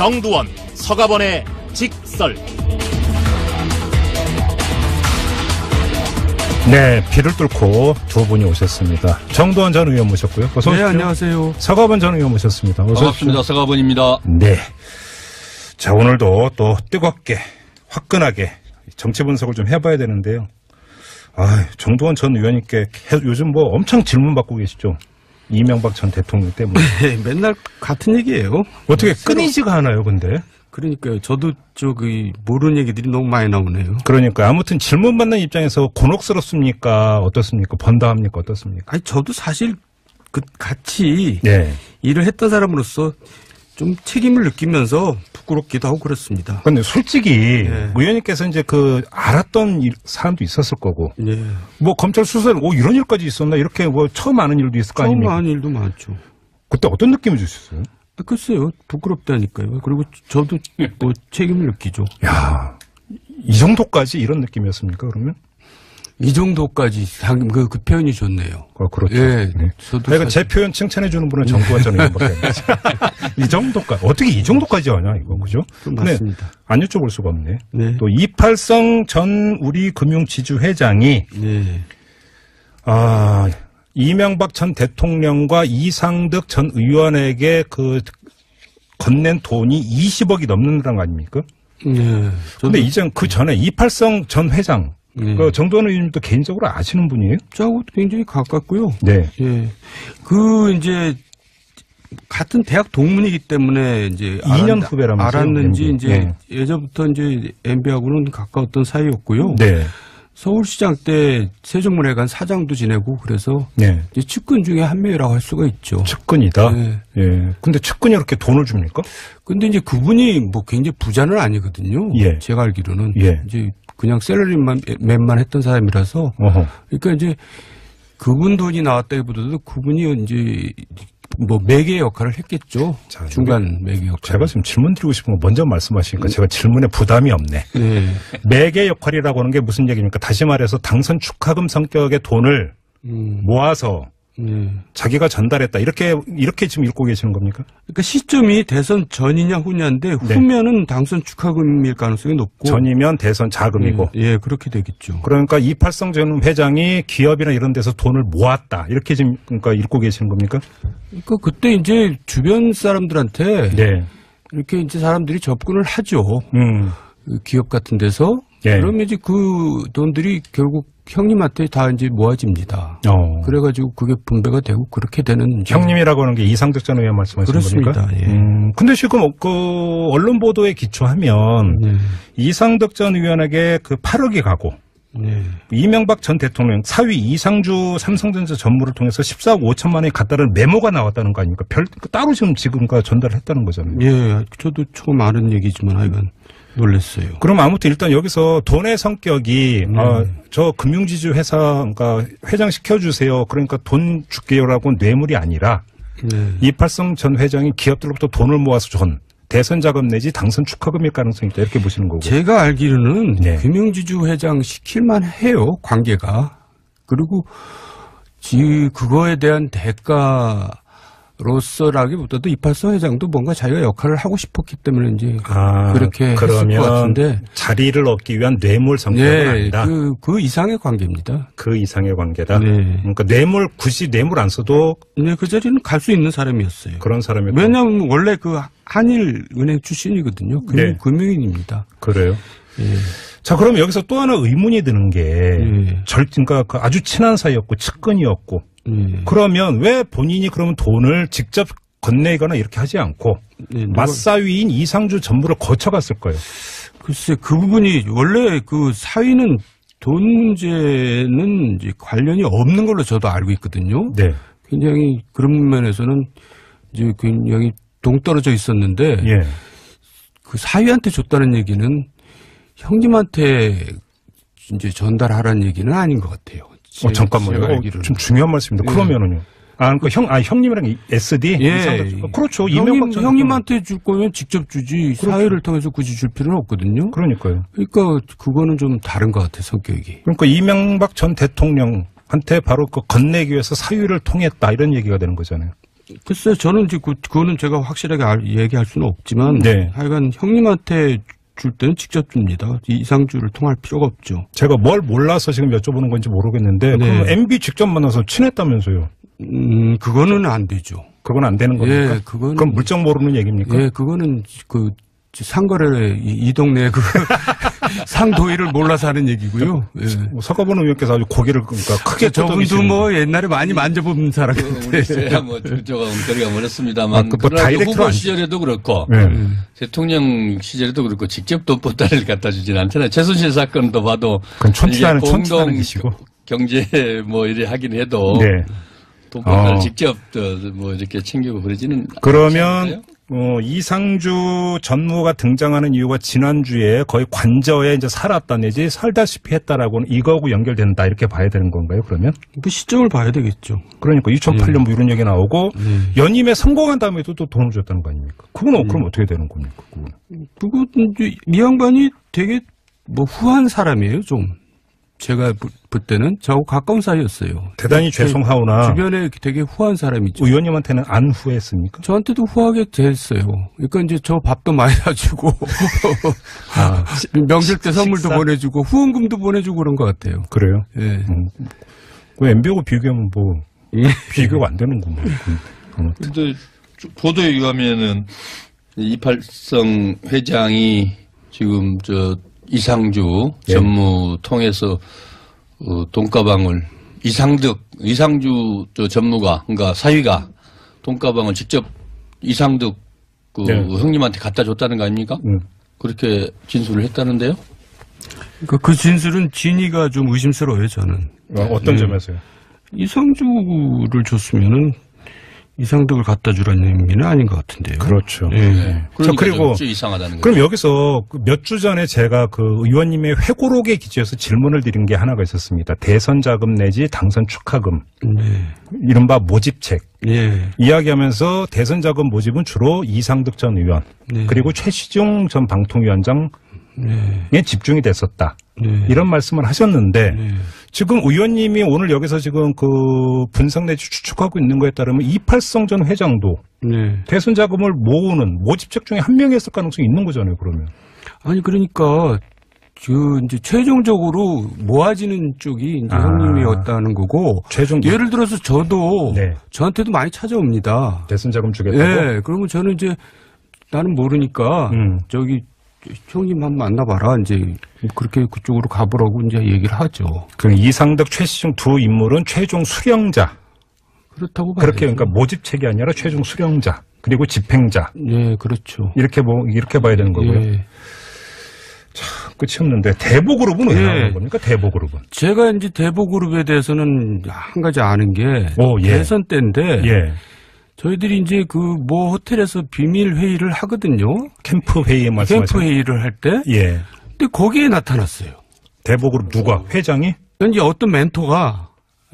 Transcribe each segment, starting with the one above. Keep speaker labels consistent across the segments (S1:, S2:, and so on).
S1: 정두원, 서가번의 직설.
S2: 네, 비를 뚫고 두 분이 오셨습니다. 정두원 전 의원 모셨고요. 어서 오십시오.
S3: 네, 안녕하세요.
S2: 서가번 전 의원 모셨습니다. 어서
S4: 반갑습니다.
S2: 오십시오.
S4: 서가번입니다.
S2: 네. 자, 오늘도 또 뜨겁게, 화끈하게 정치 분석을 좀 해봐야 되는데요. 정두원 전 의원님께 요즘 뭐 엄청 질문 받고 계시죠? 이명박 전 대통령 때문에.
S3: 네, 맨날 같은 얘기예요.
S2: 어떻게 끊이지가 않아요, 근데?
S3: 그러니까요. 저도 모르는 얘기들이 너무 많이 나오네요.
S2: 그러니까 아무튼 질문 받는 입장에서 곤혹스럽습니까? 어떻습니까? 번다합니까? 어떻습니까?
S3: 아니, 저도 사실 같이
S2: 네.
S3: 일을 했던 사람으로서 좀 책임을 느끼면서 부끄럽기도 하고 그렇습니다.
S2: 근데 솔직히
S3: 네.
S2: 의원님께서 이제 알았던 사람도 있었을 거고.
S3: 네.
S2: 뭐 검찰 수사에 이런 일까지 있었나 이렇게 뭐 처음 아는 일도 있을 거 아닙니까?
S3: 처음 아는 일도 많죠.
S2: 그때 어떤 느낌을 주셨어요?
S3: 글쎄요. 부끄럽다니까요. 그리고 저도 뭐 책임을 느끼죠.
S2: 야, 이 정도까지 이런 느낌이었습니까? 그러면?
S3: 이 정도까지 그 표현이 좋네요.
S2: 그렇죠.
S3: 예,
S2: 네.
S3: 저도
S2: 내가 제 표현 칭찬해 주는 분은 정두원 전 의원밖에 안 되죠. 이 정도까지 어떻게 이 정도까지 하냐 이거 그죠?
S3: 맞습니다.
S2: 안 여쭤볼 수가 없네.
S3: 네.
S2: 또 이팔성 전 우리금융지주회장이
S3: 네.
S2: 이명박 전 대통령과 이상득 전 의원에게 건넨 돈이 20억이 넘는다는 거 아닙니까?
S3: 네.
S2: 근데 이제 그 전에 이팔성 전 회장,
S3: 네.
S2: 정두원 의원님도 개인적으로 아시는 분이에요?
S3: 저하고 굉장히 가깝고요.
S2: 네.
S3: 예. 이제 같은 대학 동문이기 때문에 이제
S2: 2년 후배라면서요?
S3: 알았는지
S2: MB.
S3: 이제
S2: 네.
S3: 예전부터 이제 MB하고는 가까웠던 사이였고요.
S2: 네.
S3: 서울시장 때 세종문화회관 사장도 지내고 그래서
S2: 네.
S3: 이제 측근 중에 한 명이라고 할 수가 있죠.
S2: 측근이다.
S3: 네.
S2: 예. 근데 측근이 이렇게 돈을 줍니까?
S3: 근데 이제 그분이 뭐 굉장히 부자는 아니거든요.
S2: 예.
S3: 제가 알기로는
S2: 예.
S3: 이제 그냥 샐러리맨만 했던 사람이라서
S2: 어허.
S3: 그러니까 이제 그분 돈이 나왔다기보다도 그분이 이제 뭐 매개 역할을 했겠죠.
S2: 자,
S3: 중간 매개 역할.
S2: 제가 지금 질문 드리고 싶은 거 먼저 말씀하시니까 제가 질문에 부담이 없네.
S3: 네.
S2: 매개 역할이라고 하는 게 무슨 얘기입니까? 다시 말해서 당선 축하금 성격의 돈을 모아서
S3: 네.
S2: 자기가 전달했다. 이렇게 지금 읽고 계시는 겁니까?
S3: 그러니까 시점이 대선 전이냐 후냐인데
S2: 네.
S3: 후면은 당선 축하금일 가능성이 높고
S2: 전이면 대선 자금이고.
S3: 예, 그렇게 되겠죠.
S2: 그러니까 이팔성 전 회장이 기업이나 이런 데서 돈을 모았다. 이렇게 지금 그러니까 읽고 계시는 겁니까?
S3: 그러니까 그때 이제 주변 사람들한테
S2: 네.
S3: 이렇게 이제 사람들이 접근을 하죠. 그 기업 같은 데서.
S2: 예.
S3: 그러면 이제 그 돈들이 결국 형님한테 다 이제 모아집니다. 그래가지고 그게 분배가 되고 그렇게 되는.
S2: 형님이라고 하는 게 이상득 전 의원 말씀하시는
S3: 그렇습니다.
S2: 겁니까?
S3: 예.
S2: 근데 지금 언론 보도에 기초하면 이상득 전 의원에게 8억이 가고
S3: 네.
S2: 이명박 전 대통령 사위 이상주 삼성전자 전무를 통해서 14억 5천만 원이 갔다는 메모가 나왔다는 거 아닙니까? 따로 지금까 전달을 했다는 거잖아요.
S3: 예, 저도 처음 아는 얘기지만 하여간 놀랐어요.
S2: 그럼 아무튼 일단 여기서 돈의 성격이 저 금융지주 회사 그러니까 회장 시켜주세요. 그러니까 돈 줄게요라고 뇌물이 아니라 이팔성 전 회장이 기업들로부터 돈을 모아서 준 대선 자금 내지 당선 축하금일 가능성이 있다 이렇게 보시는 거고.
S3: 제가 알기로는
S2: 네.
S3: 금융지주 회장 시킬만 해요. 관계가. 그리고 그거에 대한 대가로서라기보다도 이팔성 회장도 뭔가 자기가 역할을 하고 싶었기 때문에 이제 그렇게 했을 것 같은데.
S2: 자리를 얻기 위한 뇌물 성격은
S3: 네,
S2: 아니다.
S3: 그 이상의 관계입니다.
S2: 그 이상의 관계다.
S3: 네.
S2: 그러니까 굳이 뇌물 안 써도
S3: 네, 그 자리는 갈 수 있는 사람이었어요.
S2: 그런 사람이.
S3: 왜냐하면 원래 한일은행 출신이거든요.
S2: 네.
S3: 금융인입니다.
S2: 그래요.
S3: 예.
S2: 자, 그럼 여기서 또 하나 의문이 드는 게 그러니까 아주 친한 사이였고 측근이었고 그러면 왜 본인이 그러면 돈을 직접 건네거나 이렇게 하지 않고 맞사위인 이상주 전무를 거쳐갔을 거예요.
S3: 글쎄 그 부분이 원래 그 사위는 돈 문제는 이제 관련이 없는 걸로 저도 알고 있거든요.
S2: 네.
S3: 굉장히 그런 면에서는 이제 굉장히 동떨어져 있었는데 그 사위한테 줬다는 얘기는 형님한테 이제 전달하라는 얘기는 아닌 것 같아요.
S2: 잠깐만요. 좀 중요한 말씀입니다. 그러면은요. 그러니까 형님이랑 SD?
S3: 예.
S2: 그렇죠.
S3: 형님한테 줄 거면 직접 주지. 그렇죠. 사회를 통해서 굳이 줄 필요는 없거든요.
S2: 그러니까요.
S3: 그러니까 그거는 좀 다른 것 같아요, 성격이.
S2: 그러니까 이명박 전 대통령한테 바로 건네기 위해서 사유를 통했다 이런 얘기가 되는 거잖아요.
S3: 글쎄요, 저는 이제 그거는 제가 확실하게 얘기할 수는 없지만,
S2: 네.
S3: 하여간 형님한테 줄 때는 직접 줍니다. 이상주를 통할 필요가 없죠.
S2: 제가 뭘 몰라서 지금 여쭤보는 건지 모르겠는데,
S3: 네.
S2: 그럼 MB 직접 만나서 친했다면서요?
S3: 그거는 안 되죠.
S2: 그건 안 되는 겁니까?
S3: 예, 그건.
S2: 그럼 물정 모르는 얘기입니까?
S3: 예, 그거는 상거래 이 동네 상도의를 몰라서 하는 얘기고요. 예.
S2: 서가본 의원께서 아주 고개를 그러니까 크게
S3: 저분도 뭐 옛날에 많이 만져본 사람 같아요.
S4: 제가 뭐 저가 거리가 멀었습니다만 그러나 후보 시절에도 그렇고 대통령 시절에도 그렇고 직접 돈보따리를 갖다 주진 않잖아요. 최순실 사건도 봐도
S2: 그건 촌치라는 기시고
S4: 경제 뭐 이래 하긴 해도
S2: 네.
S4: 돈보따리를 직접 뭐 이렇게 챙기고 그러지는
S2: 그러면 이상주 전무가 등장하는 이유가 지난주에 거의 관저에 이제 살았다 내지 살다시피 했다라고는 이거하고 연결된다 이렇게 봐야 되는 건가요, 그러면?
S3: 그 시점을 봐야 되겠죠.
S2: 그러니까 2008년 뭐 이런 얘기 나오고 연임에 성공한 다음에도 또 돈을 줬다는 거 아닙니까? 그건 그럼 어떻게 되는 겁니까?
S3: 그건 이 양반이 되게 뭐 후한 사람이에요, 좀. 제가 볼 때는 저하고 가까운 사이였어요.
S2: 대단히 죄송하오나
S3: 주변에 되게 후한 사람이죠.
S2: 의원님한테는 안 후했습니까?
S3: 저한테도 후하게 됐어요. 그러니까 이제 저 밥도 많이 사주고 명절 때 선물도 보내주고 후원금도 보내주고 그런 것 같아요.
S2: 그래요?
S3: 예.
S2: 그 MB하고 비교하면 뭐 비교가 안 되는구만.
S4: 그런데 보도에 의하면은 이팔성 회장이 지금 이상주 전무 통해서 돈가방을 이상주 전무가 그러니까 사위가 돈가방을 직접 이상득 형님한테 갖다 줬다는 거 아닙니까? 그렇게 진술을 했다는데요?
S3: 그 진술은 진위가 좀 의심스러워요, 저는.
S2: 어떤 점에서요?
S3: 이상주를 줬으면은 이상득을 갖다 주라는 의미는 아닌 것 같은데요.
S2: 그렇죠.
S4: 네. 그러니까
S2: 그리고
S4: 이상하다는
S2: 그럼 여기서 몇 주 전에 제가 그 의원님의 회고록에 기초해서 질문을 드린 게 하나가 있었습니다. 대선 자금 내지 당선 축하금, 이른바 모집책. 이야기하면서 대선 자금 모집은 주로 이상득 전 의원 그리고 최시중 전 방통위원장 에 집중이 됐었다. 이런 말씀을 하셨는데 지금 의원님이 오늘 여기서 지금 그 분석 내지 추측하고 있는 거에 따르면 이팔성 전 회장도 대선 자금을 모으는 모집책 중에 한 명이었을 가능성이 있는 거잖아요. 그러면
S3: 아니 그러니까 이제 최종적으로 모아지는 쪽이 이제 형님이었다는 거고 예를 들어서 저도 저한테도 많이 찾아옵니다.
S2: 대선 자금 주겠다고.
S3: 네, 그러면 저는 이제 나는 모르니까 저기 형님 한번 만나봐라. 이제 그렇게 그쪽으로 가보라고 이제 얘기를 하죠.
S2: 그럼 이상득, 최시중 두 인물은 최종 수령자.
S3: 그렇다고 봐야죠.
S2: 그렇게 그러니까 모집책이 아니라 최종 수령자 그리고 집행자.
S3: 예, 그렇죠.
S2: 이렇게 봐야 되는 거고요. 참 끝이 없는데 대보그룹은 왜 나오는 겁니까? 대보그룹은.
S3: 제가 이제 대보그룹에 대해서는 한 가지 아는 게 대선 때인데. 저희들이 이제 그 뭐 호텔에서 비밀 회의를 하거든요.
S2: 캠프 회의 말씀하시는.
S3: 캠프 회의를 할 때. 근데 거기에 나타났어요.
S2: 대보그룹 누가? 회장이?
S3: 이제 어떤 멘토가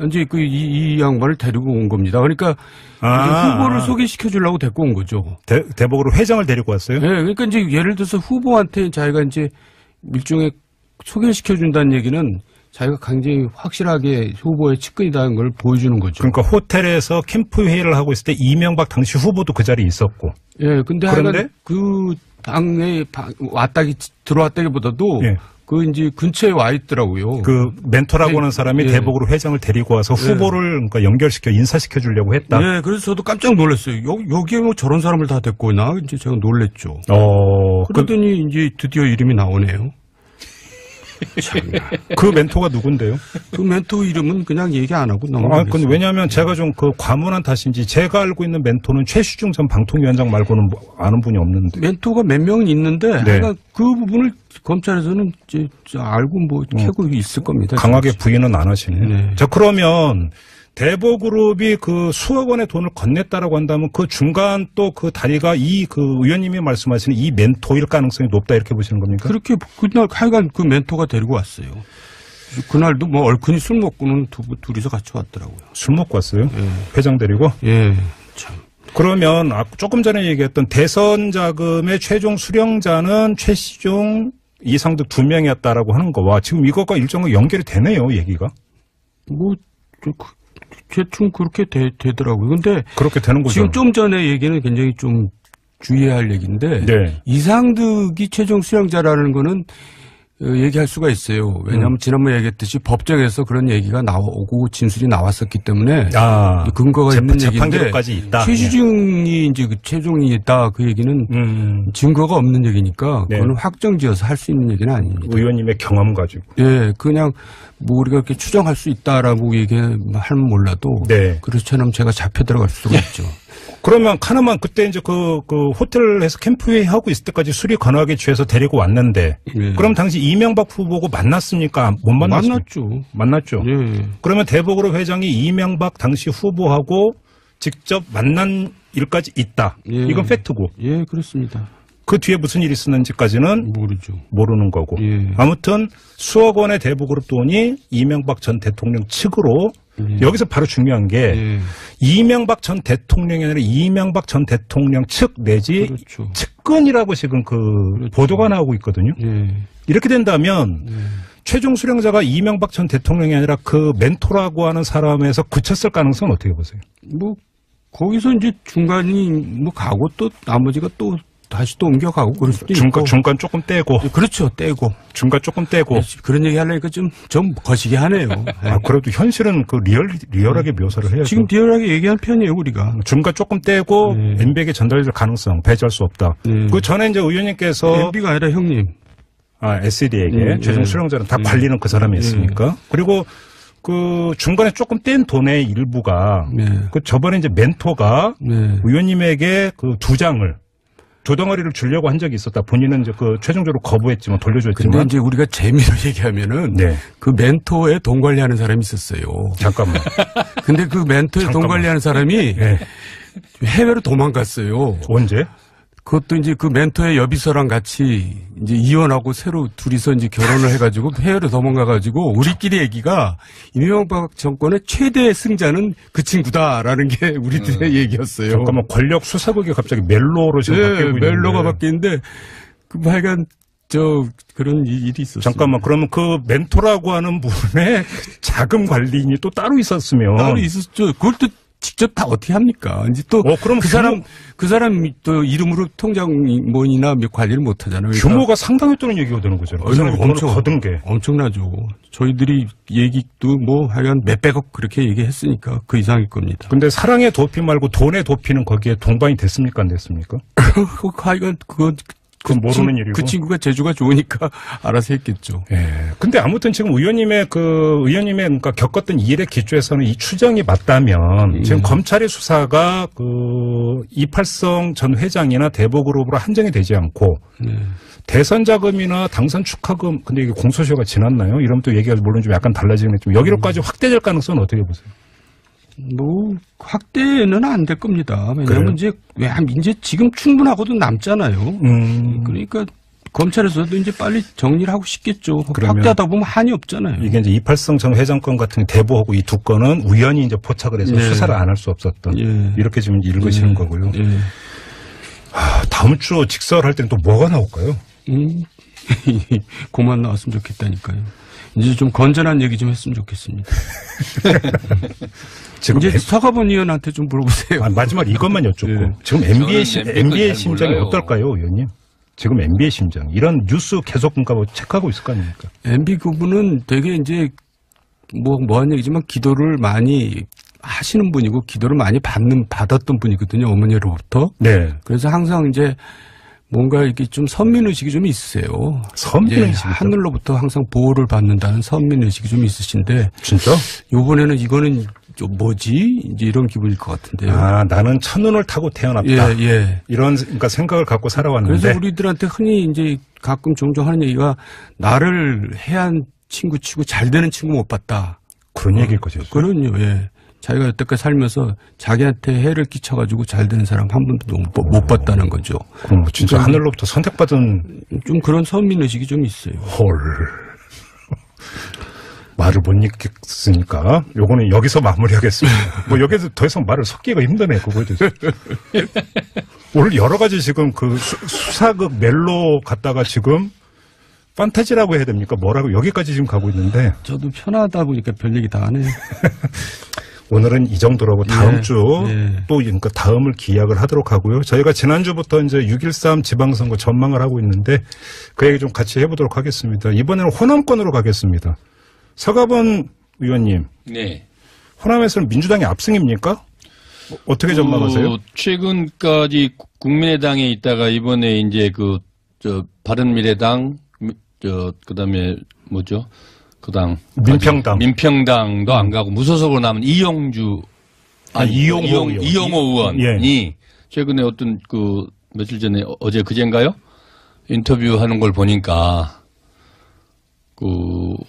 S3: 이제 이 양반을 데리고 온 겁니다. 그러니까 후보를 소개시켜 주려고 데리고 온 거죠.
S2: 대보그룹 회장을 데리고 왔어요?
S3: 네, 그러니까 이제 예를 들어서 후보한테 자기가 이제 일종의 소개시켜 준다는 얘기는 자기가 굉장히 확실하게 후보의 측근이라는 걸 보여주는 거죠.
S2: 그러니까 호텔에서 캠프 회의를 하고 있을 때 이명박 당시 후보도 그 자리에 있었고.
S3: 그런데 그 당에 들어왔다기보다도 그 이제 근처에 와 있더라고요.
S2: 그 멘토라고 하는 사람이 대보그룹 회장을 데리고 와서 후보를 그러니까 연결시켜 인사시켜 주려고 했다.
S3: 그래서 저도 깜짝 놀랐어요. 여기에 뭐 저런 사람을 다 데리고 오나? 이제 제가 놀랬죠. 그러더니 이제 드디어 이름이 나오네요.
S2: 그 멘토가 누군데요?
S3: 그 멘토 이름은 그냥 얘기 안 하고 넘어가겠어요.
S2: 근데 왜냐하면 제가 좀 그 과문한 탓인지 제가 알고 있는 멘토는 최시중 전 방통위원장 말고는 아는 분이 없는데.
S3: 멘토가 몇 명은 있는데 그 부분을 검찰에서는 이제 알고 뭐 캐고 있을 겁니다.
S2: 강하게 부인은 안 하시네. 자, 그러면 대보그룹이 그 수억 원의 돈을 건넸다라고 한다면 그 중간 또 그 다리가 그 의원님이 말씀하시는 이 멘토일 가능성이 높다 이렇게 보시는 겁니까?
S3: 그렇게 그날 하여간 그 멘토가 데리고 왔어요. 그날도 뭐 얼큰이 술 먹고는 둘이서 같이 왔더라고요.
S2: 술 먹고 왔어요? 회장 데리고?
S3: 참.
S2: 그러면 조금 전에 얘기했던 대선 자금의 최종 수령자는 최시중, 이상득 두 명이었다라고 하는 거와 지금 이것과 일정하게 연결이 되네요, 얘기가.
S3: 대충 그렇게 되더라고요. 근데
S2: 그렇게 되는 거죠.
S3: 지금 좀 전에 얘기는 굉장히 좀 주의해야 할 얘기인데
S2: 네.
S3: 이상득이 최종 수령자라는 거는 얘기할 수가 있어요. 왜냐하면 지난번에 얘기했듯이 법정에서 그런 얘기가 나오고 진술이 나왔었기 때문에 근거가 있는 얘기인데
S2: 있다.
S3: 최시중이 이제 그 최종이다 그 얘기는 증거가 없는 얘기니까
S2: 네.
S3: 그거는 확정지어서 할 수 있는 얘기는 아닙니다.
S2: 의원님의 경험 가지고.
S3: 예, 그냥 뭐 우리가 이렇게 추정할 수 있다라고 얘기하면 몰라도
S2: 네.
S3: 그렇지않으면 제가 잡혀 들어갈 수가 있죠.
S2: 그러면 카나만 그때 이제 그 호텔에서 캠프회의 하고 있을 때까지 술이 건하게 취해서 데리고 왔는데
S3: 예.
S2: 그럼 당시 이명박 후보고 만났습니까? 못 만났습니까? 만났죠.
S3: 예.
S2: 그러면 대보그룹 회장이 이명박 당시 후보하고 직접 만난 일까지 있다.
S3: 예.
S2: 이건 팩트고.
S3: 예, 그렇습니다.
S2: 그 뒤에 무슨 일이 있었는지까지는 모르는 거고.
S3: 예.
S2: 아무튼 수억 원의 대보그룹 돈이 이명박 전 대통령 측으로 여기서 바로 중요한 게 이명박 전 대통령이 아니라 이명박 전 대통령 측 내지
S3: 그렇죠.
S2: 측근이라고 지금 그렇죠. 보도가 나오고 있거든요. 이렇게 된다면 최종 수령자가 이명박 전 대통령이 아니라 그 멘토라고 하는 사람에서 그쳤을 가능성은 어떻게 보세요?
S3: 뭐 거기서 이제 중간이 뭐 가고 또 나머지가 또 다시 또 옮겨가고 그럴 수도 있고.
S2: 중간 조금 떼고.
S3: 그렇죠. 떼고.
S2: 중간 조금 떼고.
S3: 그런 얘기 하려니까 좀 거시기 하네요.
S2: 그래도 현실은 그 리얼하게 묘사를 해야죠.
S3: 지금 리얼하게 얘기한 편이에요, 우리가.
S2: 중간 조금 떼고 MB에게 전달될 가능성 배제할 수 없다. 그 전에 이제 의원님께서.
S3: MB가 아니라 형님.
S2: SD에게 최종 수령자는 다 관리는 그 사람이 했으니까. 그리고 그 중간에 조금 뗀 돈의 일부가 그 저번에 이제 멘토가 의원님에게 그 두 덩어리를 주려고 한 적이 있었다. 본인은 이제 그 최종적으로 거부했지만 돌려줬지만.
S3: 근데 이제 우리가 재미로 얘기하면은 그 멘토에 돈 관리하는 사람이 있었어요.
S2: 잠깐만.
S3: 근데 그 멘토에 돈 관리하는 사람이 해외로 도망갔어요.
S2: 언제?
S3: 그것도 이제 그 멘토의 여비서랑 같이 이제 이혼하고 새로 둘이서 이제 결혼을 해가지고 해외로 도망가가지고 우리끼리 얘기가 이명박 정권의 최대 승자는 그 친구다라는 게 우리들의 얘기였어요.
S2: 잠깐만 권력 수사국이 갑자기 멜로로 지금 바뀌고 있는데.
S3: 멜로가 바뀌는데 그 하여간 그런 일이 있었어요.
S2: 잠깐만 그러면 그 멘토라고 하는 분의 자금 관리인이 또 따로 있었으면.
S3: 따로 있었죠. 그걸 또 직접 다 어떻게 합니까? 이제 또
S2: 그럼
S3: 그 사람 또 이름으로 통장이나 관리를 못 하잖아요. 그러니까
S2: 규모가 상당했다는 얘기가 되는 거잖아요. 그 사람이 돈을 거둔 게.
S3: 엄청나죠. 저희들이 얘기도 뭐 하여간 몇백억 그렇게 얘기했으니까 그 이상일 겁니다.
S2: 근데 사랑의 도피 말고 돈의 도피는 거기에 동반이 됐습니까? 안 됐습니까?
S3: 하여간 그건
S2: 모르는 일이고.
S3: 그 친구가 재주가 좋으니까 알아서 했겠죠.
S2: 예. 근데 아무튼 지금 의원님의 그러니까 겪었던 이 일에 기초해서는 이 추정이 맞다면 지금 검찰의 수사가 그 이팔성 전 회장이나 대보그룹으로 한정이 되지 않고 대선 자금이나 당선 축하금 근데 이게 공소시효가 지났나요? 이러면 또 얘기가 물론 좀 약간 달라지겠지만 여기로까지 확대될 가능성은 어떻게 보세요?
S3: 뭐 확대는 안 될 겁니다. 왜냐하면 이제 지금 충분하고도 남잖아요. 그러니까 검찰에서도 이제 빨리 정리를 하고 싶겠죠. 확대하다 보면 한이 없잖아요.
S2: 이게 이제 이팔성 전 회장 건 같은 대보하고 이 두 건은 우연히 이제 포착을 해서 수사를 안 할 수 없었던 이렇게 지금 읽으시는 거고요. 다음 주 직설할 때는 또 뭐가 나올까요?
S3: 그만 나왔으면 좋겠다니까요. 이제 좀 건전한 얘기 좀 했으면 좋겠습니다. 지금 이제 서가번 의원한테 좀 물어보세요.
S2: 마지막 이것만 여쭙고 지금 MB의 심정이 어떨까요, 의원님? 지금 MB의 심정 이런 뉴스 계속 체크하고 있을 거 아닙니까?
S3: MB 그분은 되게 이제 뭐한 얘기지만 기도를 많이 하시는 분이고 기도를 많이 받았던 분이거든요, 어머니로부터.
S2: 네.
S3: 그래서 항상 이제 뭔가 이렇게 좀 선민의식이 좀 있으세요.
S2: 선민의식?
S3: 하늘로부터 항상 보호를 받는다는 선민의식이 좀 있으신데.
S2: 진짜?
S3: 요번에는 이거는 좀 뭐지? 이제 이런 기분일 것 같은데요.
S2: 나는 첫눈을 타고 태어났다. 이런 그러니까 생각을 갖고 살아왔는데.
S3: 그래서 우리들한테 흔히 이제 가끔 종종 하는 얘기가 나를 해한 친구 치고 잘 되는 친구 못 봤다.
S2: 그런 얘기일 거죠.
S3: 그럼요, 자기가 여태까지 살면서 자기한테 해를 끼쳐가지고 잘 되는 사람 한 번도 못 봤다는 거죠.
S2: 그럼 진짜 그러니까 하늘로부터 선택받은.
S3: 좀 그런 선민의식이 좀 있어요.
S2: 헐. 말을 못 읽겠으니까 요거는 여기서 마무리하겠습니다. 여기서 더 이상 말을 섞기가 힘드네, 그거에 대해서. 오늘 여러 가지 지금 그 수사극 멜로 갔다가 지금 판타지라고 해야 됩니까? 뭐라고 여기까지 지금 가고 있는데.
S3: 저도 편하다 보니까 별 얘기 다 하네요.
S2: 오늘은 이 정도라고 다음 주 또 그러니까 다음을 기약을 하도록 하고요. 저희가 지난주부터 이제 6.13 지방선거 전망을 하고 있는데 그 얘기 좀 같이 해보도록 하겠습니다. 이번에는 호남권으로 가겠습니다. 서가번 의원님.
S4: 네.
S2: 호남에서는 민주당이 압승입니까? 어떻게 전망하세요?
S4: 최근까지 국민의당에 있다가 이번에 이제 바른미래당, 그다음에 뭐죠? 그 당. 민평당도 안 가고 무소속으로 남은 이용호 의원이 최근에 어떤 며칠 전에 어제 그젠가요? 인터뷰하는 걸 보니까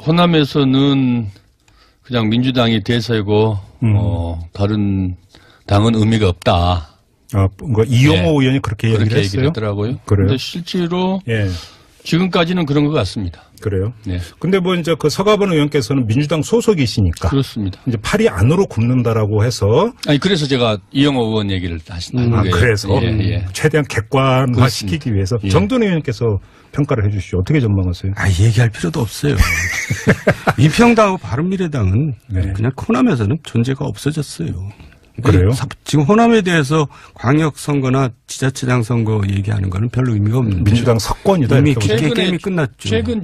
S4: 호남에서는 그냥 민주당이 대세고 다른 당은 의미가 없다.
S2: 이용호 의원이 그렇게 얘기를 했어요?
S4: 했더라고요. 그런데 실제로 지금까지는 그런 것 같습니다.
S2: 그래요?
S4: 네.
S2: 근데 이제 서가번 의원께서는 민주당 소속이시니까.
S4: 그렇습니다.
S2: 이제 팔이 안으로 굽는다라고 해서.
S4: 아니, 그래서 제가 이용호 의원 얘기를 하시는 거예요.
S2: 그래서. 최대한 객관화시키기 위해서. 정돈 의원께서 평가를 해 주시죠. 어떻게 전망하세요?
S3: 얘기할 필요도 없어요. 민평당하고 바른미래당은 그냥 호남에서는 존재가 없어졌어요.
S2: 그래요?
S3: 지금 호남에 대해서 광역선거나 지자체장 선거 얘기하는 거는 별로 의미가 없는데.
S2: 민주당 석권이다.
S3: 이미 게임이 끝났죠.
S4: 최근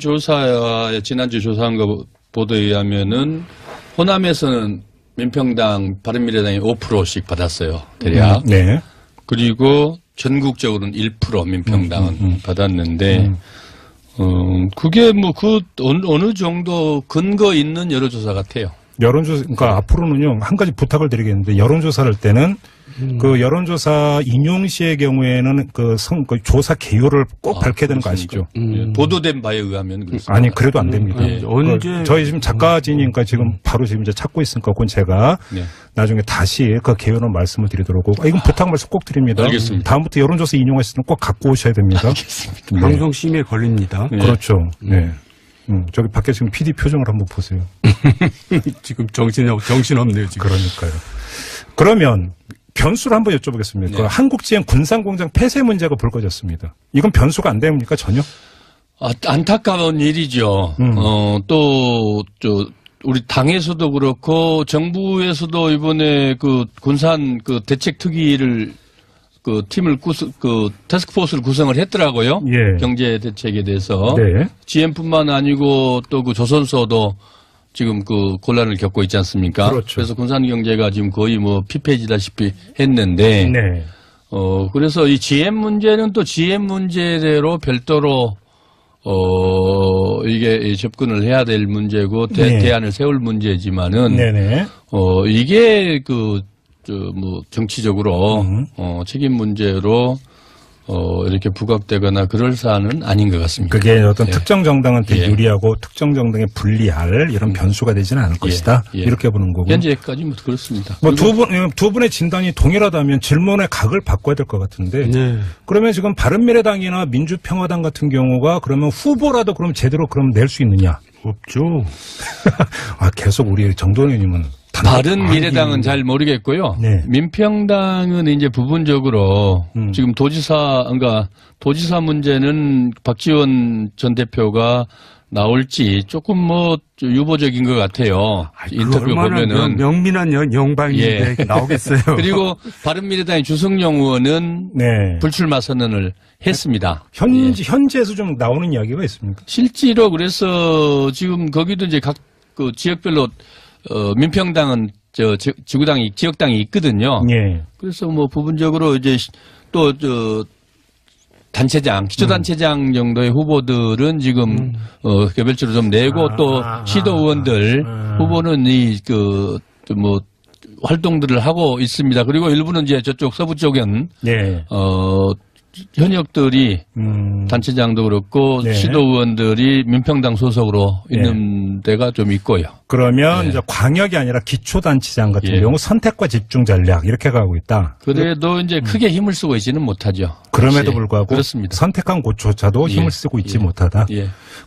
S4: 지난주 조사한 거 보도에 의하면은 호남에서는 민평당, 바른미래당이 5%씩 받았어요. 대략.
S2: 네.
S4: 그리고 전국적으로는 1% 민평당은 받았는데, 그게 어느 정도 근거 있는 여론조사 같아요.
S2: 그러니까 앞으로는요, 한 가지 부탁을 드리겠는데, 여론조사를 할 때는, 여론조사 인용 시의 경우에는 조사 개요를 꼭 밝혀야 되는 거 아시죠?
S4: 보도된 바에 의하면 그렇습니다.
S2: 아니, 그래도 안 됩니다.
S3: 언제.
S2: 저희 지금 작가진이니까 지금 바로 지금 이제 찾고 있으니까, 그건 제가 나중에 다시 그 개요는 말씀을 드리도록 하고, 이건 부탁 말씀 꼭 드립니다.
S4: 알겠습니다.
S2: 다음부터 여론조사 인용하실 때는 꼭 갖고 오셔야 됩니다.
S4: 알겠습니다.
S3: 방송심의에 걸립니다.
S2: 그렇죠. 네. 저기 밖에 지금 PD 표정을 한번 보세요.
S3: 지금 정신없네요, 지금.
S2: 그러니까요. 그러면 변수를 한번 여쭤보겠습니다. 그 한국지행 군산공장 폐쇄 문제가 불거졌습니다. 이건 변수가 안 됩니까, 전혀?
S4: 안타까운 일이죠. 우리 당에서도 그렇고 정부에서도 이번에 군산 대책특위를 팀을 태스크포스를 구성을 했더라고요. 경제 대책에 대해서.
S2: 네.
S4: GM뿐만 아니고 또 조선소도 지금 곤란을 겪고 있지 않습니까?
S2: 그렇죠.
S4: 그래서 군산 경제가 지금 거의 피폐해지다시피 했는데.
S2: 네.
S4: 그래서 이 GM 문제는 또 GM 문제대로 별도로 이게 접근을 해야 될 문제고 대안을 세울 문제지만은.
S2: 네네.
S4: 이게 정치적으로 책임 문제로 이렇게 부각되거나 그럴 사안은 아닌 것 같습니다.
S2: 그게 어떤 특정 정당한테 유리하고 특정 정당에 불리할 이런 변수가 되지는 않을 것이다. 이렇게 보는 거고.
S4: 현재까지 그렇습니다.
S2: 두 분의 진단이 동일하다면 질문의 각을 바꿔야 될 것 같은데. 그러면 지금 바른미래당이나 민주평화당 같은 경우가 그러면 후보라도 그럼 제대로 낼 수 있느냐?
S3: 없죠.
S2: 계속 우리 정돈 의원님은.
S4: 바른미래당은 잘 모르겠고요. 민평당은 이제 부분적으로 지금 도지사 문제는 박지원 전 대표가 나올지 조금 유보적인 것 같아요. 인터뷰 보면은.
S3: 명민한 영방인데 나오겠어요.
S4: 그리고 바른미래당의 주성용 의원은 불출마 선언을 했습니다.
S2: 현지에서 좀 나오는 이야기가 있습니까?
S4: 실제로 그래서 지금 거기도 이제 각 지역별로 민평당은 지역당이 있거든요. 그래서 부분적으로 이제 또 단체장, 기초단체장 정도의 후보들은 지금 개별적으로 좀 내고 또 시도 의원들 후보는 활동들을 하고 있습니다. 그리고 일부는 이제 저쪽 서부 쪽엔 현역들이 단체장도 그렇고 시도 의원들이 민평당 소속으로 있는 데가 좀 있고요.
S2: 그러면 이제 광역이 아니라 기초단체장 같은 경우 선택과 집중 전략 이렇게 가고 있다.
S4: 그래도 이제 크게 힘을 쓰고 있지는 못하죠.
S2: 그럼에도 불구하고
S4: 그렇습니다.
S2: 선택한 곳조차도 힘을 쓰고 있지 못하다.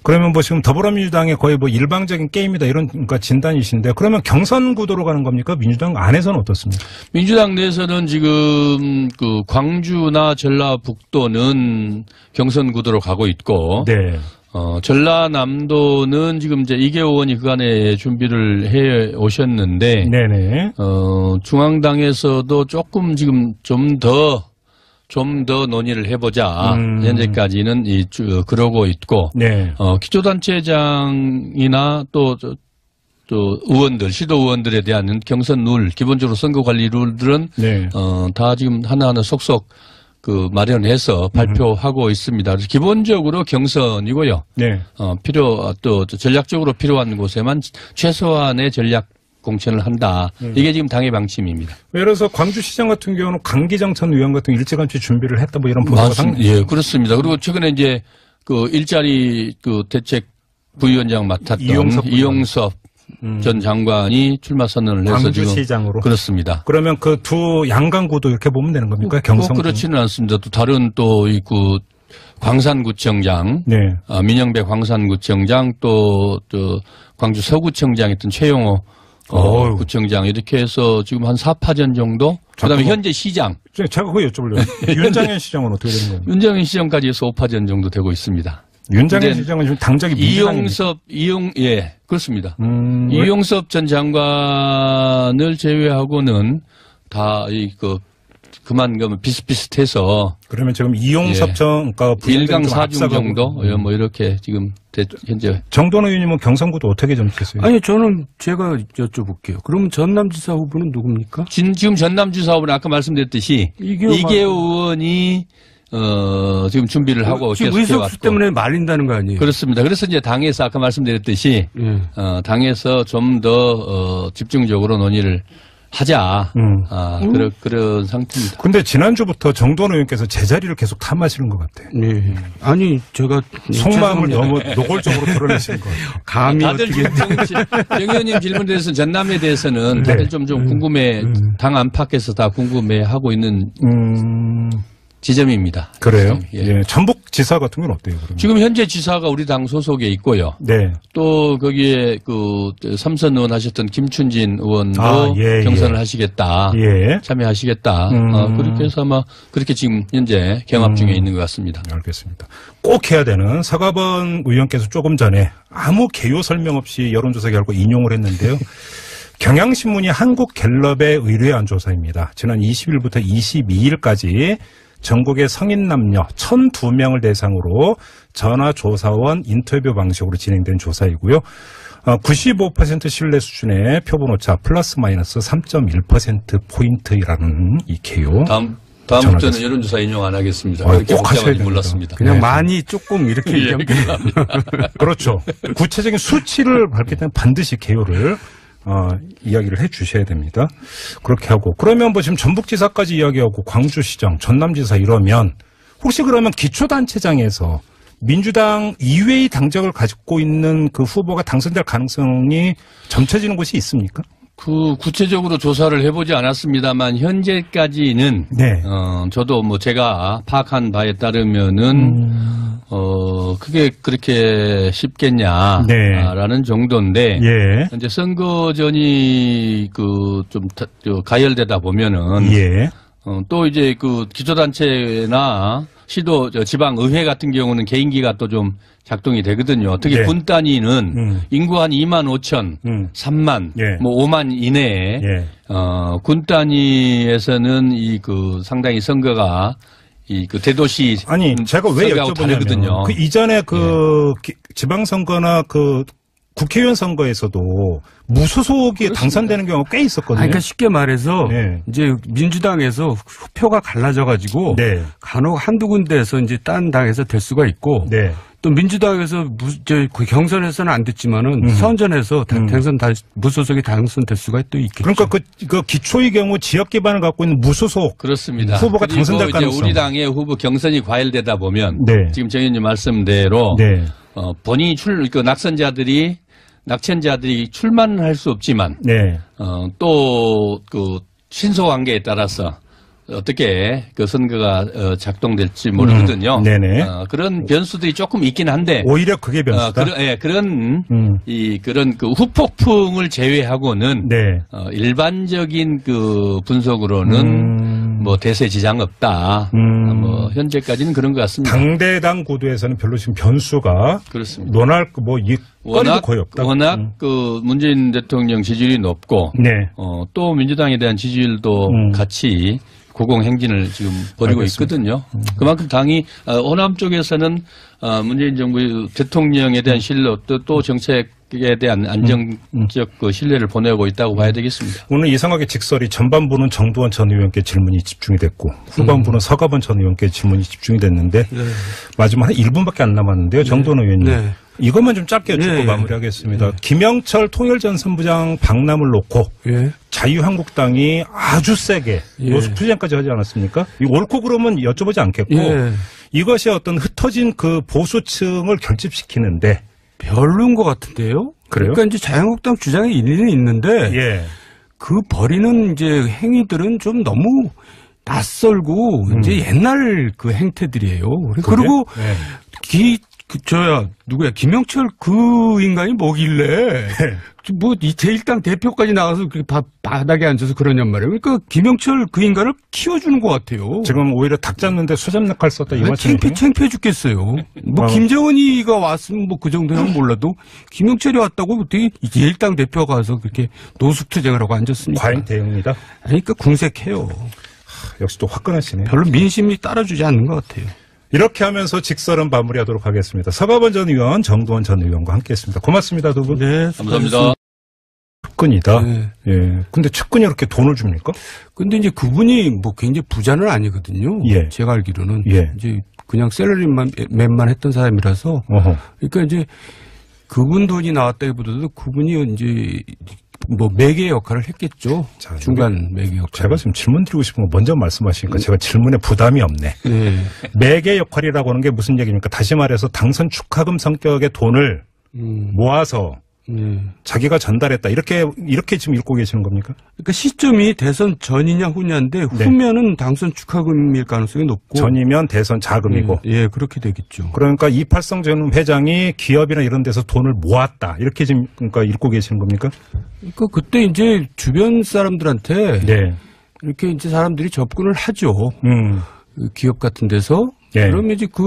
S2: 그러면 지금 더불어민주당의 거의 일방적인 게임이다 이런 진단이신데 그러면 경선 구도로 가는 겁니까? 민주당 안에서는 어떻습니까?
S4: 민주당 내에서는 지금 광주나 전라북도는 경선 구도로 가고 있고 전라남도는 지금 이제 이계호 의원이 그간에 준비를 해 오셨는데,
S2: 네네.
S4: 중앙당에서도 조금 지금 좀 더 논의를 해보자. 현재까지는 그러고 있고,
S2: 네.
S4: 기초단체장이나 또 의원들, 시도 의원들에 대한 경선 룰, 기본적으로 선거 관리 룰들은,
S2: 네.
S4: 다 지금 하나하나 속속 마련해서 발표하고 있습니다. 그래서 기본적으로 경선이고요.
S2: 네.
S4: 또 전략적으로 필요한 곳에만 최소한의 전략 공천을 한다. 이게 지금 당의 방침입니다.
S2: 예를 들어서 광주시장 같은 경우는 강기정 전 의원 같은 경우 일찌감치 준비를 했다 뭐 이런 보도가
S4: 예, 그렇습니다. 그리고 최근에 이제 일자리 대책 부위원장 맡았던 이용섭 전 장관이 출마 선언을 해서
S2: 광주시장으로.
S4: 그렇습니다.
S2: 그러면 그 두 양강구도 이렇게 보면 되는 겁니까? 경선.
S4: 그렇지는 않습니다. 또 다른 광산구청장,
S2: 네.
S4: 민영배 광산구청장 또 광주 서구청장 했던 최용호 구청장 이렇게 해서 지금 한 4파전 정도. 그다음에 현재 시장.
S2: 제가 그거 여쭤보려고. 윤장현 시장은 어떻게 되는 거예요?
S4: 윤장현 시장까지 해서 5파전 정도 되고 있습니다.
S2: 윤장현 시장은 지금 당적이
S4: 예, 그렇습니다. 이용섭 전 장관을 제외하고는 다 그만 비슷비슷해서.
S2: 그러면 지금 이용섭 그러니까
S4: 1강 4중 정도 뭐 이렇게 지금 현재.
S2: 정돈 의원님은 경선구도 어떻게 점치겠어요?
S3: 아니 저는 제가 여쭤볼게요. 그러면 전남지사 후보는 누굽니까?
S4: 지금 전남지사 후보는 아까 말씀드렸듯이 이계호 의원이 지금 준비를 하고
S3: 지금 의석수 때문에 말린다는 거 아니에요?
S4: 그렇습니다. 그래서 이제 당에서 아까 말씀드렸듯이 당에서 좀 더 집중적으로 논의를 하자. 그런 상태입니다.
S2: 근데 지난주부터 정돈 의원께서 제자리를 계속 탐하시는 것 같아요.
S3: 네. 아니 제가
S2: 속마음을 너무 노골적으로 드러내시는 거예요.
S3: 감히
S4: 다들 정 의원님 질문에 대해서 전남에 대해서는 다들 좀 궁금해, 당 안팎에서 다 궁금해하고 있는 지점입니다.
S2: 그래요?
S4: 예.
S2: 전북지사 같은 건 어때요? 그러면?
S4: 지금 현재 지사가 우리 당 소속에 있고요.
S2: 네.
S4: 또 거기에 삼선 의원 하셨던 김춘진 의원도 경선을 하시겠다.
S2: 예.
S4: 참여하시겠다. 그렇게 해서 아마 그렇게 지금 현재 경합 중에 있는 것 같습니다.
S2: 알겠습니다. 꼭 해야 되는 서가번 의원께서 조금 전에 아무 개요 설명 없이 여론조사 결과 인용을 했는데요. 경향신문이 한국갤럽에 의뢰한 조사입니다. 지난 20일부터 22일까지 전국의 성인 남녀 1,002명을 대상으로 전화조사원 인터뷰 방식으로 진행된 조사이고요. 95% 신뢰 수준의 표본 오차 플러스 마이너스 3.1%포인트라는 이 개요.
S4: 다음부터는 여론조사 인용 안 하겠습니다. 그렇게
S2: 꼭 하셔야 됩니다.
S4: 몰랐습니다.
S3: 그냥 많이 조금 이렇게 얘기하면
S2: 그렇죠. 구체적인 수치를 밝힐 때는 반드시 개요를 이야기를 해 주셔야 됩니다. 그렇게 하고. 그러면 뭐 지금 전북지사까지 이야기하고 광주시장, 전남지사 이러면 혹시 그러면 기초단체장에서 민주당 이외의 당적을 가지고 있는 그 후보가 당선될 가능성이 점쳐지는 곳이 있습니까?
S4: 구체적으로 조사를 해보지 않았습니다만 현재까지는 저도 뭐 제가 파악한 바에 따르면은 그게 그렇게 쉽겠냐라는 정도인데 현재 선거전이 좀 가열되다 보면은 또 이제 기초단체나 시도 지방 의회 같은 경우는 개인기가 또 좀 작동이 되거든요. 특히 군 단위는 인구 한 2만 5천, 3만, 뭐 5만 이내에 군 단위에서는 상당히 선거가 대도시
S2: 아니 제가 왜 여쭤보냐면 그 이전에 지방선거나 국회의원 선거에서도 무소속이 당선되는 경우가 꽤 있었거든요.
S3: 그러니까 쉽게 말해서 이제 민주당에서 표가 갈라져가지고 간혹 한두 군데에서 이제 딴 당에서 될 수가 있고 또 민주당에서 경선에서는 안 됐지만은 선전해서 당선 무소속이 당선될 수가 또 있겠죠.
S2: 그러니까 그 기초의 경우 지역 기반을 갖고 있는 무소속
S4: 그렇습니다.
S2: 후보가 당선될 가능성.
S4: 우리 당의 후보 경선이 과열되다 보면 지금 정 의원님 말씀대로 본인이 낙천자들이 출마는 할 수 없지만 또 신소 관계에 따라서 어떻게 그 선거가 작동될지 모르거든요.
S2: 네네.
S4: 그런 변수들이 조금 있긴 한데
S2: 오히려 그게 변수다.
S4: 그런 그 후폭풍을 제외하고는
S2: 네.
S4: 일반적인 그 분석으로는 뭐 대세 지장 없다. 뭐 현재까지는 그런 것 같습니다.
S2: 당대당 구도에서는 별로 지금 변수가
S4: 그렇습니다.
S2: 논할 뭐 거리도 거의 없다.
S4: 워낙 그 문재인 대통령 지지율이 높고
S2: 네.
S4: 또 민주당에 대한 지지율도 같이 고공행진을 지금 벌이고
S2: 알겠습니다.
S4: 있거든요. 그만큼 당이 호남 쪽에서는 문재인 정부 대통령에 대한 신뢰 또 정책에 대한 안정적 그 신뢰를 보내고 있다고 봐야 되겠습니다.
S2: 오늘 이상하게 직설이 전반부는 정두원 전 의원께 질문이 집중이 됐고 후반부는 서가번 전 의원께 질문이 집중이 됐는데 마지막 한 1분밖에 안 남았는데요. 정두원 의원님. 네. 이것만 좀 짧게 여쭙고 마무리하겠습니다. 김영철 통일전선부장 방남을 놓고 자유한국당이 아주 세게 노숙 투쟁까지 하지 않았습니까? 옳고 그러면 여쭤보지 않겠고 이것이 어떤 흩어진 그 보수층을 결집시키는데
S3: 별로인 것 같은데요.
S2: 그래요?
S3: 그러니까 이제 자유한국당 주장에 일리는 있는데 그 벌이는 이제 행위들은 좀 너무 낯설고 이제 옛날 그 행태들이에요. 그리고 누구야? 김영철 그 인간이 뭐길래, 뭐, 이 제1당 대표까지 나가서 그렇게 바닥에 앉아서 그러냔 말이에요. 그러니까 김영철 그 인간을 키워주는 것 같아요.
S2: 지금 오히려 닭 잡는데 수잡는 칼 썼다 이 말씀이세요?
S3: 창피해 죽겠어요. 뭐, 김정은이가 왔으면 뭐 그 정도는 몰라도, 김영철이 왔다고 어떻게 제1당 대표가 가서 그렇게 노숙투쟁을 하고 앉았습니까?
S2: 과잉 대응이다?
S3: 그러니까 궁색해요.
S2: 역시 또 화끈하시네.
S3: 별로 민심이 따라주지 않는 것 같아요.
S2: 이렇게 하면서 직설은 마무리하도록 하겠습니다. 서가번 전 의원, 정두원 전 의원과 함께했습니다. 고맙습니다, 두 분.
S3: 네,
S4: 감사합니다.
S2: 측근이다. 네. 예. 근데 측근이 이렇게 돈을 줍니까?
S3: 근데 이제 그분이 뭐 굉장히 부자는 아니거든요. 제가 알기로는 이제 그냥 셀러리맨만 했던 사람이라서. 그러니까 이제 그분 돈이 나왔다기보다도 그분이 이제 뭐 매개 역할을 했겠죠. 자, 중간 매개 역할.
S2: 제가 지금 질문 드리고 싶은 거 먼저 말씀하시니까 제가 질문에 부담이 없네. 매개 역할이라고 하는 게 무슨 얘기입니까? 다시 말해서 당선 축하금 성격의 돈을 모아서 자기가 전달했다. 이렇게 지금 읽고 계시는 겁니까?
S3: 그러니까 시점이 대선 전이냐 후냐인데 후면은 당선 축하금일 가능성이 높고
S2: 전이면 대선 자금이고.
S3: 예, 그렇게 되겠죠.
S2: 그러니까 이팔성 전 회장이 기업이나 이런 데서 돈을 모았다. 이렇게 지금 그러니까 읽고 계시는 겁니까?
S3: 그러니까 그때 이제 주변 사람들한테 이렇게 이제 사람들이 접근을 하죠. 기업 같은 데서. 그러면 이제 그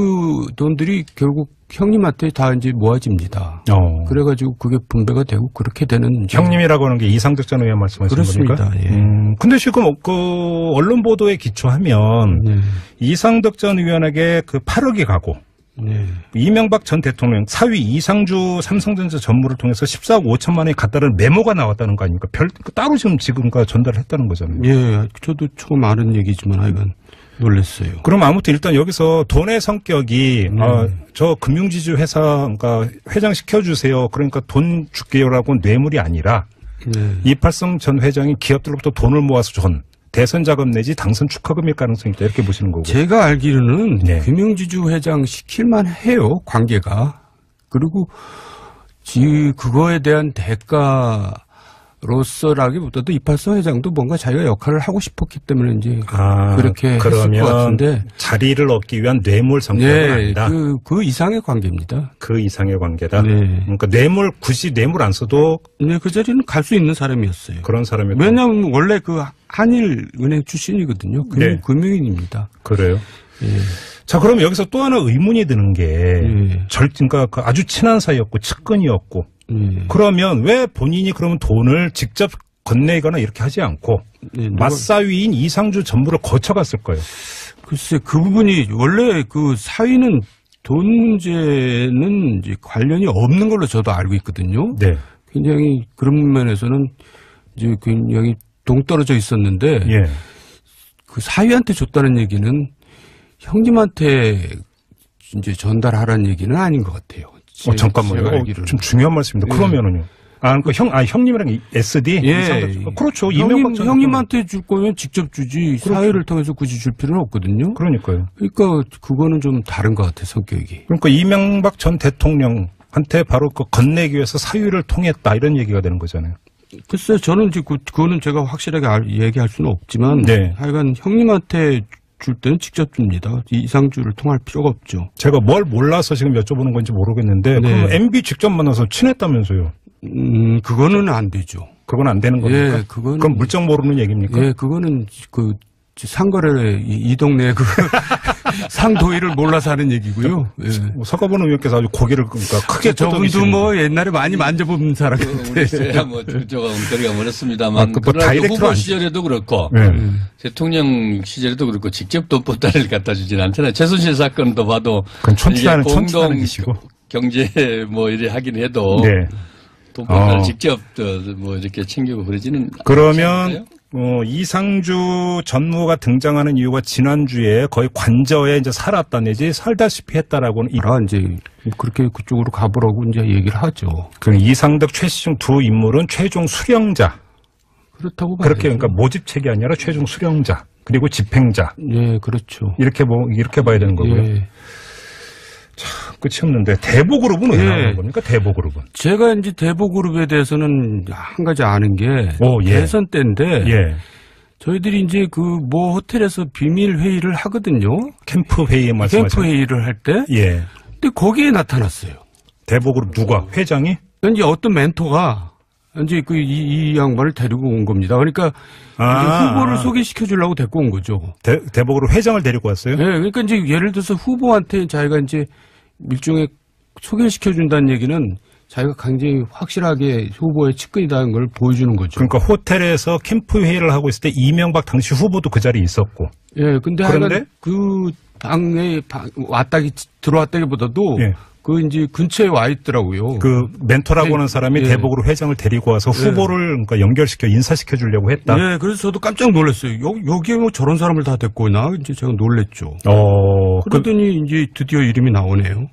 S3: 돈들이 결국 형님한테 다 이제 모아집니다. 그래가지고 그게 분배가 되고 그렇게 되는.
S2: 형님이라고 하는 게 이상득 전 의원 말씀하시는 겁니까?
S3: 그렇습니다.
S2: 근데 지금 그 언론 보도에 기초하면 이상득 전 의원에게 그 8억이 가고 이명박 전 대통령 사위 이상주 삼성전자 전무를 통해서 14억 5천만 원이 갔다는 메모가 나왔다는 거 아닙니까? 따로 지금까 전달을 했다는 거잖아요.
S3: 예, 저도 처음 아는 얘기지만 하여간 놀랐어요.
S2: 그럼 아무튼 일단 여기서 돈의 성격이 저 금융지주 회사 그러니까 회장 시켜주세요. 그러니까 돈 줄게요라고 뇌물이 아니라 이팔성 전 회장이 기업들로부터 돈을 모아서 준 대선 자금 내지 당선 축하금일 가능성이 있다. 이렇게 보시는 거고.
S3: 제가 알기로는 금융지주 회장 시킬만 해요. 관계가. 그리고 그거에 대한 대가 로서라기보다도 이팔성 회장도 뭔가 자기가 역할을 하고 싶었기 때문에 이제 그렇게 했을 것 같은데
S2: 자리를 얻기 위한 뇌물 성격은 아니다.
S3: 그 이상의 관계입니다.
S2: 그 이상의 관계다. 그러니까 굳이 뇌물 안 써도
S3: 그 자리는 갈 수 있는 사람이었어요.
S2: 그런 사람이었고.
S3: 왜냐하면 원래 그 한일은행 출신이거든요. 금융인입니다.
S2: 그래요. 자, 그럼 여기서 또 하나 의문이 드는 게 그러니까 아주 친한 사이였고 측근이었고. 그러면 왜 본인이 그러면 돈을 직접 건네거나 이렇게 하지 않고 맞사위인 이상주 전무를 거쳐갔을까요?
S3: 글쎄 그 부분이 원래 그 사위는 돈 문제는 이제 관련이 없는 걸로 저도 알고 있거든요. 굉장히 그런 면에서는 이제 굉장히 동떨어져 있었는데 그 사위한테 줬다는 얘기는 형님한테 이제 전달하라는 얘기는 아닌 것 같아요.
S2: 잠깐만요. 좀 중요한 말씀입니다. 그러면은요. 그러니까 형님이랑 SD? 그렇죠.
S3: 형님한테 줄 거면 직접 주지. 그렇죠. 사회를 통해서 굳이 줄 필요는 없거든요.
S2: 그러니까요.
S3: 그러니까 그거는 좀 다른 것 같아요, 성격이.
S2: 그러니까 이명박 전 대통령한테 바로 그 건네기 위해서 사유를 통했다 이런 얘기가 되는 거잖아요.
S3: 글쎄요, 저는 이제 그거는 제가 확실하게 얘기할 수는 없지만,
S2: 네.
S3: 하여간 형님한테 줄 때는 직접 줍니다. 이상주를 통할 필요가 없죠.
S2: 제가 뭘 몰라서 지금 여쭤보는 건지 모르겠는데,
S3: 네.
S2: 그럼 MB 직접 만나서 친했다면서요?
S3: 그거는 안 되죠.
S2: 그건 안 되는 겁니까?
S3: 예, 그건.
S2: 그럼 물정 모르는 얘기입니까?
S3: 예, 그거는 상거래 이 동네 상도의를 몰라서 하는 얘기고요. 예.
S2: 서가번 의원께서 아주 고개를 그러니까 크게
S3: 저분도 뭐 옛날에 많이 만져본 사람인데.
S4: 제가 뭐 그쪽하고는 거리가 멀었습니다만.
S2: 뭐
S4: 그러나
S2: 다이렉트로
S4: 후보
S2: 안
S4: 시절에도 그렇고
S2: 네.
S4: 대통령 시절에도 그렇고 직접 돈보따리를 갖다 주진 않잖아요. 최순실 사건도 봐도
S2: 그건 촌치다는
S4: 공동
S2: 짓이고.
S4: 경제 뭐 이래 하긴 해도
S2: 네.
S4: 돈보따리 직접 뭐 이렇게 챙기고 그러지는
S2: 그러면 이상주 전무가 등장하는 이유가 지난주에 거의 관저에 이제 살았다 내지 살다시피 했다라고는
S3: 이제 그렇게 그쪽으로 가보라고 이제 얘기를 하죠.
S2: 그 이상득 최시중 두 인물은 최종 수령자.
S3: 그렇다고 봐야죠.
S2: 그렇게 그러니까 모집책이 아니라 최종 수령자 그리고 집행자.
S3: 예, 그렇죠.
S2: 이렇게 봐야 되는 거고요.
S3: 예.
S2: 끝이 없는데 대보그룹은 왜
S3: 예.
S2: 나오는 겁니까? 대보그룹은.
S3: 제가 이제 대보그룹에 대해서는 한 가지 아는 게
S2: 예.
S3: 대선 때인데
S2: 예.
S3: 저희들이 이제 그 모 호텔에서 비밀 회의를 하거든요.
S2: 캠프 회의에 말씀하신.
S3: 캠프 회의를 할 때.
S2: 예.
S3: 근데 거기에 나타났어요.
S2: 대보그룹 누가? 회장이?
S3: 이제 어떤 멘토가 이제 이 양반을 데리고 온 겁니다. 그러니까 후보를 소개시켜 주려고 데리고 온 거죠.
S2: 대보그룹 회장을 데리고 왔어요?
S3: 네, 그러니까 이제 예를 들어서 후보한테 자기가 이제 일종의 소개시켜 준다는 얘기는 자기가 굉장히 확실하게 후보의 측근이라는 걸 보여주는 거죠.
S2: 그러니까 호텔에서 캠프 회의를 하고 있을 때 이명박 당시 후보도 그 자리에 있었고.
S3: 예, 근데
S2: 그런데
S3: 그 방에 들어왔다기보다도
S2: 예.
S3: 그 이제 근처에 와 있더라고요.
S2: 그 멘토라고
S3: 네.
S2: 하는 사람이
S3: 예.
S2: 대보그룹 회장을 데리고 와서 후보를 그러니까 연결시켜 인사시켜 주려고 했다.
S3: 예, 그래서 저도 깜짝 놀랐어요. 여기에 뭐 저런 사람을 다 데리고 오나? 이제 제가 놀랬죠. 그러더니 이제 드디어 이름이 나오네요.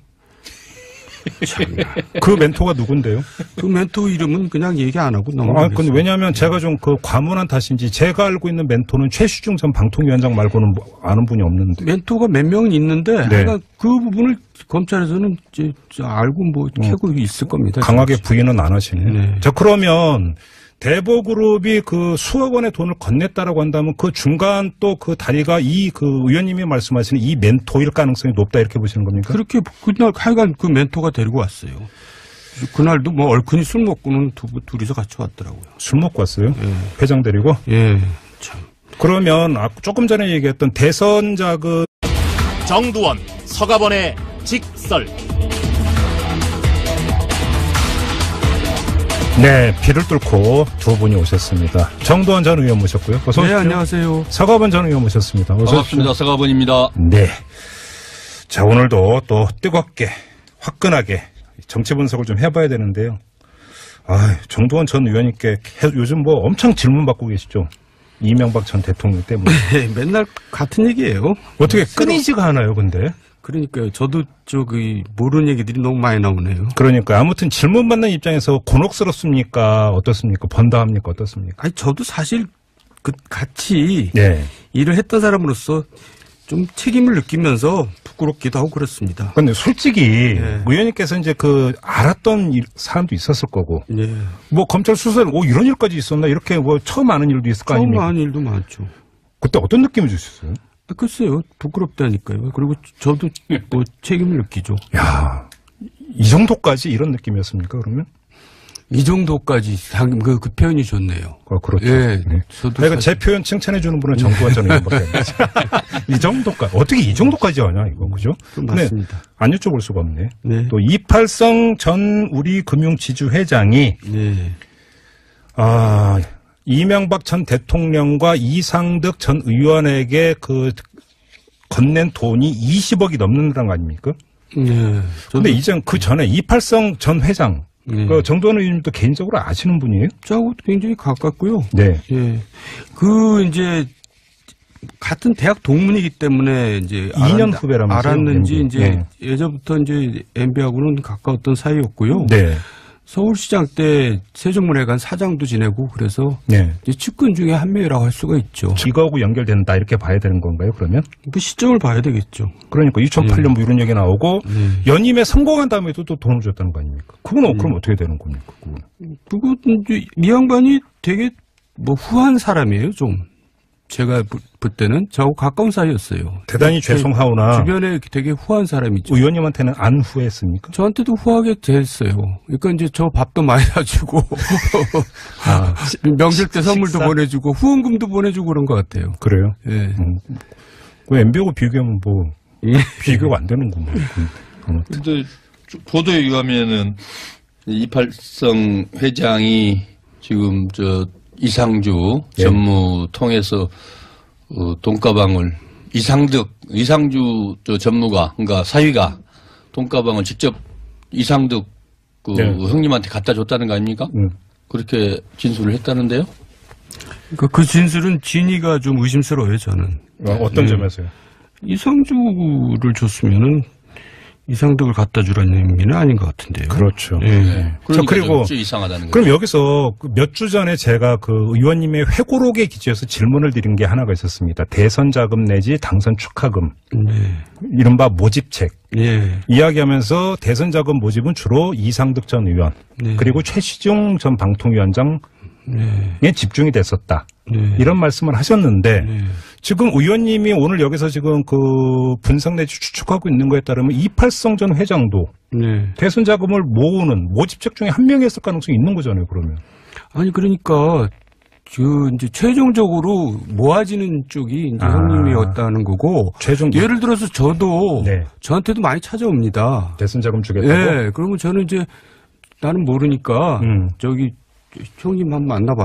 S2: 그 멘토가 누군데요?
S3: 그 멘토 이름은 그냥 얘기 안 하고 넘어가겠어요.
S2: 근데 왜냐하면 제가 좀 그 과문한 탓인지 제가 알고 있는 멘토는 최시중 전 방통위원장 말고는 아는 분이 없는데.
S3: 멘토가 몇 명은 있는데
S2: 네.
S3: 그 부분을 검찰에서는 이제 알고 뭐 캐고 있을 겁니다.
S2: 강하게 부인은 안 하시네요.
S3: 네.
S2: 자, 그러면 대보그룹이 그 수억 원의 돈을 건넸다라고 한다면 그 중간 또 그 다리가 그 의원님이 말씀하시는 이 멘토일 가능성이 높다 이렇게 보시는 겁니까?
S3: 그렇게 그날 하여간 그 멘토가 데리고 왔어요. 그날도 뭐 얼큰이 술 먹고는 둘이서 같이 왔더라고요.
S2: 술 먹고 왔어요?
S3: 예.
S2: 회장 데리고?
S3: 예, 참.
S2: 그러면 조금 전에 얘기했던 대선 자금
S1: 정두원, 서가번의 직설.
S2: 네, 비를 뚫고 두 분이 오셨습니다. 정두원 전 의원 모셨고요. 어서 오십시오.
S3: 네, 안녕하세요.
S2: 서가번 전 의원 모셨습니다. 어서
S4: 반갑습니다. 서가번입니다.
S2: 네. 자, 오늘도 또 뜨겁게, 화끈하게 정치 분석을 좀 해봐야 되는데요. 정두원 전 의원님께 요즘 뭐 엄청 질문 받고 계시죠? 이명박 전 대통령 때문에.
S3: 네, 맨날 같은 얘기예요.
S2: 어떻게 끊이지가 않아요, 근데?
S3: 그러니까요. 저도 모르는 얘기들이 너무 많이 나오네요.
S2: 그러니까 아무튼 질문 받는 입장에서 곤혹스럽습니까? 어떻습니까? 번다합니까? 어떻습니까?
S3: 아니, 저도 사실 같이
S2: 네.
S3: 일을 했던 사람으로서 좀 책임을 느끼면서 부끄럽기도 하고 그렇습니다.
S2: 근데 솔직히
S3: 네.
S2: 의원님께서 이제 알았던 사람도 있었을 거고.
S3: 네.
S2: 뭐 검찰 수사에 이런 일까지 있었나 이렇게 뭐 처음 아는 일도 있을 거
S3: 처음
S2: 아닙니까?
S3: 아는 일도 많죠.
S2: 그때 어떤 느낌을 주셨어요?
S3: 글쎄요. 부끄럽다니까요. 그리고 저도 뭐 책임을 느끼죠.
S2: 야, 이 정도까지 이런 느낌이었습니까? 그러면?
S3: 이 정도까지 그 표현이 좋네요.
S2: 그렇죠.
S3: 예,
S2: 네.
S3: 저도
S2: 그러니까 제 표현 칭찬해 주는 분은 정두원 전 의원밖에 없어요. 이 정도까지 어떻게 이 정도까지 하냐 이거 그죠?
S3: 맞습니다.
S2: 안 여쭤볼 수가 없네.
S3: 네.
S2: 또 이팔성 전 우리금융지주 회장이
S3: 네.
S2: 이명박 전 대통령과 이상득 전 의원에게 건넨 돈이 20억이 넘는다는 거 아닙니까?
S3: 네.
S2: 근데 이전 그 전에 이팔성 전 회장
S3: 네.
S2: 정두원 의원님도 개인적으로 아시는 분이에요?
S3: 저하고 굉장히 가깝고요.
S2: 네.
S3: 예. 이제 같은 대학 동문이기 때문에 이제
S2: 2년 후배라면서요?
S3: 알았는지
S2: MB.
S3: 이제
S2: 네.
S3: 예전부터 이제 MB하고는 가까웠던 사이였고요.
S2: 네.
S3: 서울시장 때 세종문화회관 사장도 지내고 그래서
S2: 네.
S3: 이제 측근 중에 한 명이라고 할 수가 있죠.
S2: 이거하고 연결된다 이렇게 봐야 되는 건가요? 그러면?
S3: 그 시점을 봐야 되겠죠.
S2: 그러니까 2008년 뭐 이런 얘기 나오고 연임에 성공한 다음에도 또 돈을 줬다는 거 아닙니까? 그건 그럼 어떻게 되는 겁니까?
S3: 그거 이제 이 양반이 되게 뭐 후한 사람이에요, 좀. 제가 볼 때는 저하고 가까운 사이였어요.
S2: 대단히 죄송하오나
S3: 주변에 되게 후한 사람이죠.
S2: 의원님한테는 안 후회했습니까?
S3: 저한테도 후하게 됐어요. 그러니까 이제 저 밥도 많이 사주고 명절 때 선물도
S2: 식사?
S3: 보내주고 후원금도 보내주고 그런 것 같아요.
S2: 그래요?
S3: 예.
S2: 그 MB하고 비교하면 뭐
S3: 예.
S2: 비교가 안 되는구만.
S4: 근데 보도에 의하면은 이팔성 회장이 지금 이상주
S2: 예.
S4: 전무 통해서 돈가방을 이상주 전무가 그러니까 사위가 돈가방을 직접 이상득
S2: 네.
S4: 형님한테 갖다 줬다는 거 아닙니까? 그렇게 진술을 했다는데요.
S3: 그러니까 그 진술은 진위가 좀 의심스러워요, 저는.
S2: 어떤 점에서요?
S3: 이상주를 줬으면은 이상득을 갖다 주라는 의미는 아닌 것 같은데요.
S2: 그렇죠.
S3: 예.
S4: 그러니까
S2: 그리고
S4: 좀 이상하다는 거죠.
S2: 그럼 여기서 몇 주 전에 제가 그 의원님의 회고록에 기초해서 질문을 드린 게 하나가 있었습니다. 대선 자금 내지 당선 축하금. 이른바 모집책.
S3: 예.
S2: 이야기하면서 대선 자금 모집은 주로 이상득 전 의원 그리고 최시중 전 방통위원장에 집중이 됐었다. 이런 말씀을 하셨는데 지금 의원님이 오늘 여기서 지금 그 분석 내지 추측하고 있는 거에 따르면 이팔성 전 회장도 대선 자금을 모으는 모집책 중에 한 명이었을 가능성이 있는 거잖아요. 그러면.
S3: 아니 그러니까 이제 최종적으로 모아지는 쪽이 이제 형님이었다는 거고. 예를 들어서 저도 저한테도 많이 찾아옵니다.
S2: 대선 자금 주겠다고.
S3: 예. 그러면 저는 이제 나는 모르니까 저기 형님 한번 만나봐.